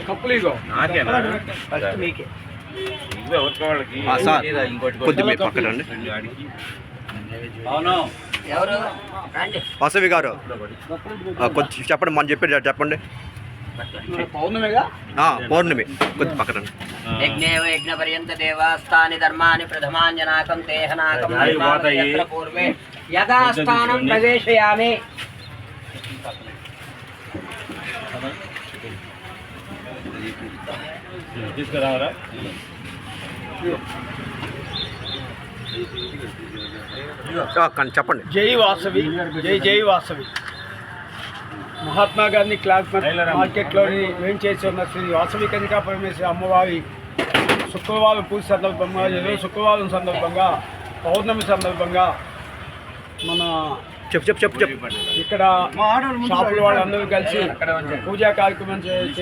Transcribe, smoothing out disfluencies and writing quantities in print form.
కప్పులు ఇగో ఫస్ట్ మీకే కొద్ది మీరు పక్కన రండి. ఎవరు రండి. వాసవి గారు కొద్ది చెప్పండి, మనం చెప్పేది చెప్పండి. పౌర్ణమిగా పౌర్ణమి కొద్ది పక్కన రండి. యజ్ఞేవ యజ్ఞ పర్యంత దేవాస్తాని ధర్మాని ప్రథమాంజనాకం తేహనాకం యత్ర పూర్వే యథాస్థానం ప్రవేశయామి. తీసుకురావరా? కానీ చెప్పండి. జై వాసవి, జై జై వాసవి. మహాత్మా గాంధీ క్లాక్ మార్కెట్లోని వేంచేసి ఉన్న శ్రీ వాసవి కన్యకా పరమేశ్వరి అమ్మవారి శుక్రవారం పూజ సందర్భంగా, ఈరోజు శుక్రవారం సందర్భంగా, పౌర్ణమి సందర్భంగా మన చెప్పు ఇక్కడ షాపుల వాళ్ళందరూ కలిసి పూజా కార్యక్రమం చేసి